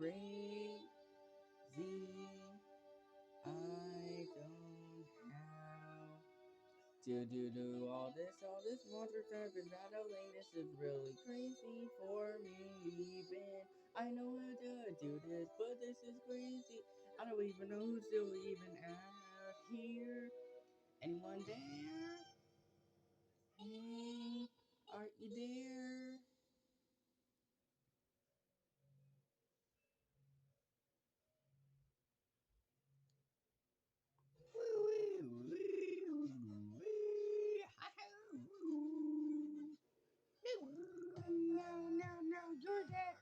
crazy. I don't have to do all this monsters have been battling. This is really crazy for me. Even I know how to do this, but this is crazy. I don't even know who's still even out here. Anyone there? Hey, are you there? No, you're that,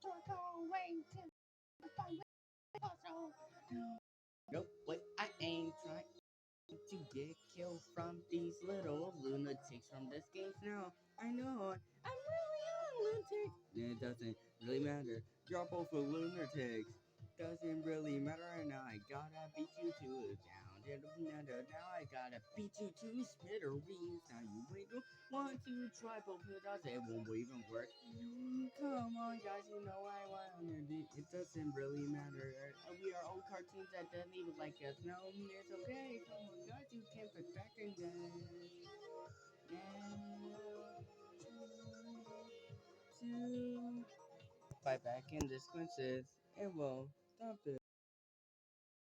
you're going to find puzzle. Nope, wait, I ain't trying to get killed from these little lunatics from this game now. I know, I'm really a lunatic. It doesn't really matter, you're both a lunatics. Doesn't really matter right now, I gotta beat you to it down. Now I gotta beat you to smithereens. Now you ain't want to try, but it won't even work. Come on, guys, you know I want it. It doesn't really matter. We are old cartoons that doesn't even like us. No, it's okay. Come on, guys, you can put back in this. Two. Fight back in this consequences. It will stop it.